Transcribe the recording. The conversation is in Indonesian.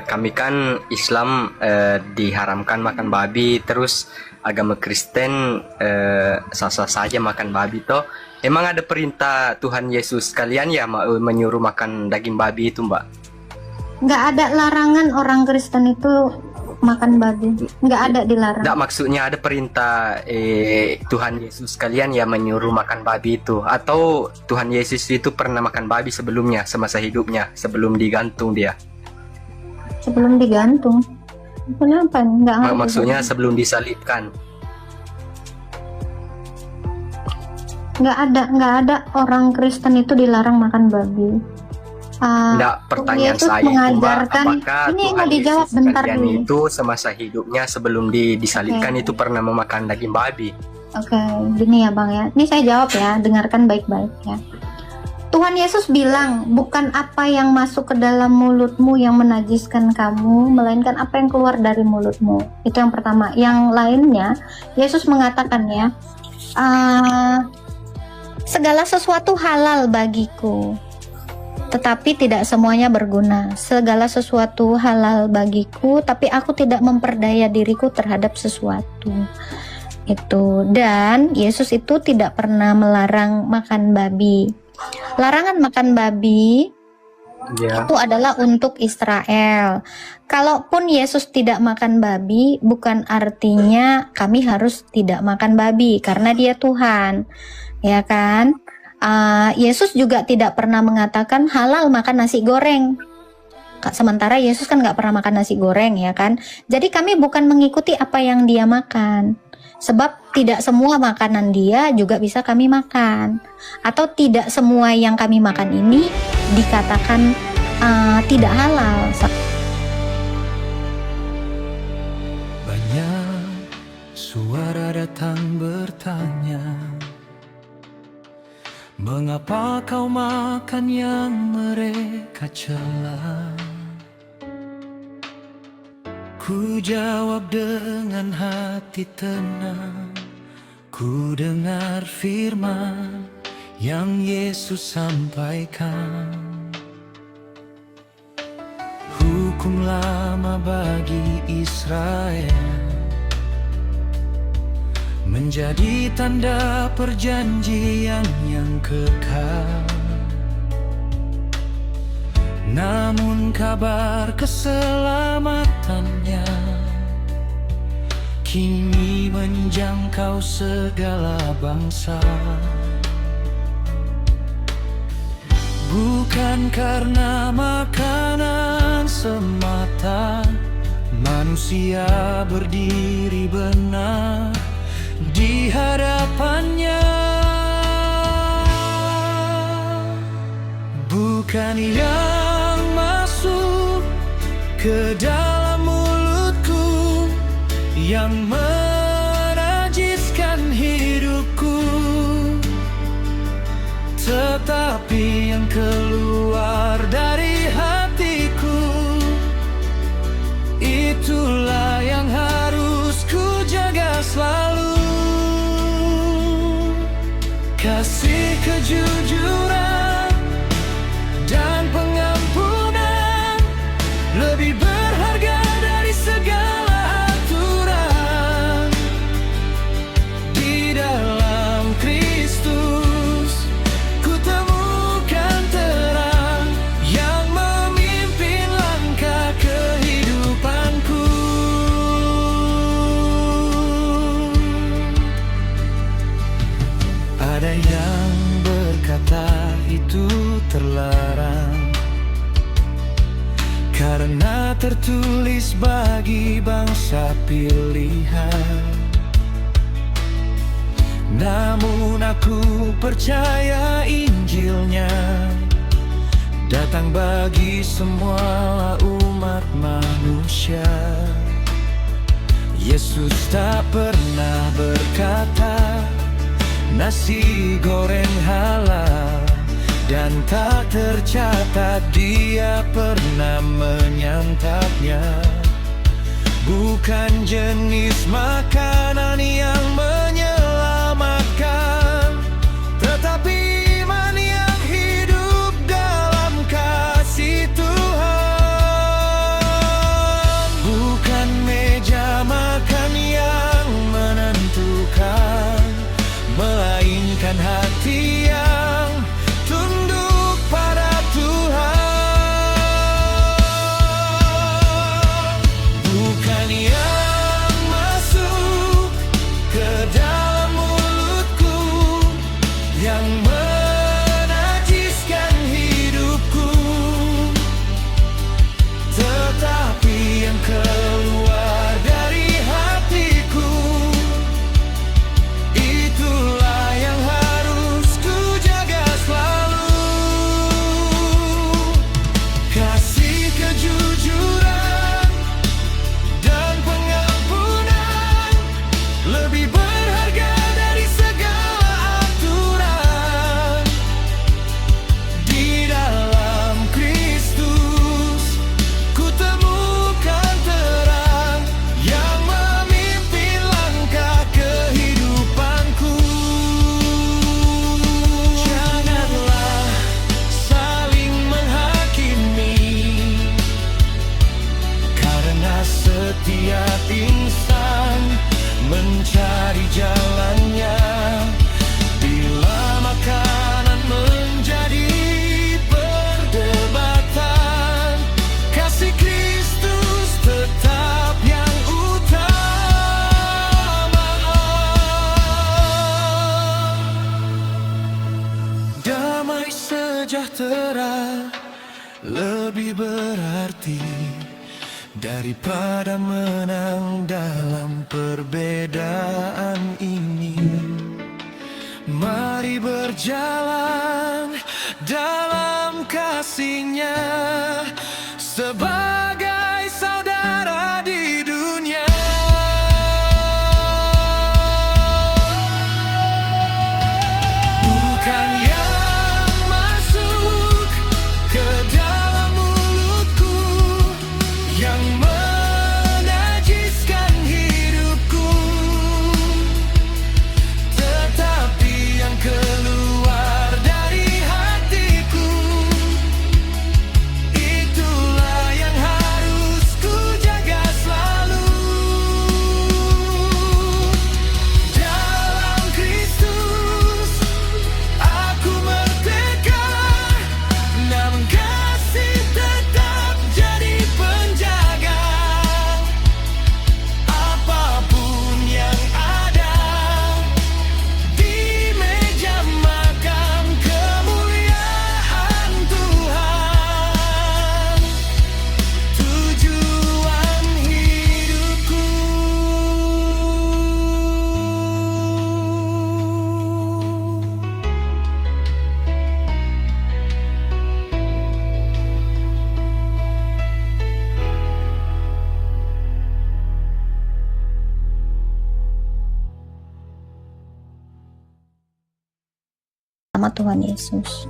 Kami kan Islam diharamkan makan babi, terus agama Kristen sah-sah saja makan babi toh. Emang ada perintah Tuhan Yesus kalian ya menyuruh makan daging babi itu, Mbak? Nggak ada larangan orang Kristen itu makan babi, nggak ada dilarang. Nggak, maksudnya ada perintah Tuhan Yesus kalian ya menyuruh makan babi itu, atau Tuhan Yesus itu pernah makan babi sebelumnya semasa hidupnya sebelum digantung dia? Sebelum digantung, kenapa? Nggak ngerti. Maksudnya sebelum disalibkan. Nggak ada orang Kristen itu dilarang makan babi. Nggak, pertanyaan Yesus saya itu, Mbak, mengajarkan, apakah ini Tuhan mau dijawab Yesus bentar kalian dulu. itu semasa hidupnya sebelum disalibkan Oke. itu pernah memakan daging babi? Oke, gini ya Bang ya. Ini saya jawab ya, dengarkan baik-baik ya. Tuhan Yesus bilang, bukan apa yang masuk ke dalam mulutmu yang menajiskan kamu, melainkan apa yang keluar dari mulutmu. Itu yang pertama. Yang lainnya, Yesus mengatakan ya, segala sesuatu halal bagiku, tetapi tidak semuanya berguna. Segala sesuatu halal bagiku, tapi aku tidak memperdaya diriku terhadap sesuatu. Itu. Dan Yesus itu tidak pernah melarang makan babi. Larangan makan babi itu adalah untuk Israel. Kalaupun Yesus tidak makan babi, bukan artinya kami harus tidak makan babi karena dia Tuhan, ya kan? Yesus juga tidak pernah mengatakan halal makan nasi goreng. Sementara Yesus kan nggak pernah makan nasi goreng, ya kan? Jadi kami bukan mengikuti apa yang dia makan. Sebab tidak semua makanan dia juga bisa kami makan. Atau tidak semua yang kami makan ini dikatakan tidak halal. Banyak suara datang bertanya, mengapa kau makan yang mereka cela? Ku jawab dengan hati tenang, ku dengar firman yang Yesus sampaikan. Hukum lama bagi Israel menjadi tanda perjanjian yang kekal. Namun kabar keselamatannya kini menjangkau segala bangsa. Bukan karena makanan semata manusia berdiri benar di hadapannya. Bukan yang masuk ke dalam mulutku yang menajiskan hidupku, tetapi yang keluar dari hatiku, itulah yang harus ku jaga selalu. Kasih, kejujuran dan pengampunan lebih berharga dari segala aturan. Di dalam Kristus ku temukan terang yang memimpin langkah kehidupanku. Ada yang berkata itu terlarang karena tertulis bagi bangsa pilihan. Namun aku percaya Injilnya datang bagi semua umat manusia. Yesus tak pernah berkata nasi goreng halal, dan tak tercatat dia pernah menyantapnya. Bukan jenis makanan yang menyelamatkan, tetapi iman yang hidup dalam kasih Tuhan. damai sejahtera lebih berarti daripada menang dalam perbedaan ini. Mari berjalan dalam kasih-Nya sebagai saudara di dunia. Bukan yang masuk ke dalam mulutku yang menajiskan hidupku, tetapi yang keluar dari hatiku, itulah yang harus ku jaga selalu. Dalam Kristus aku merdeka, namun kasih tetap jadi penjaga. Apapun yang ada di meja makan, kemuliaan Tuhan tujuan hidupku. Sama Tuhan Yesus.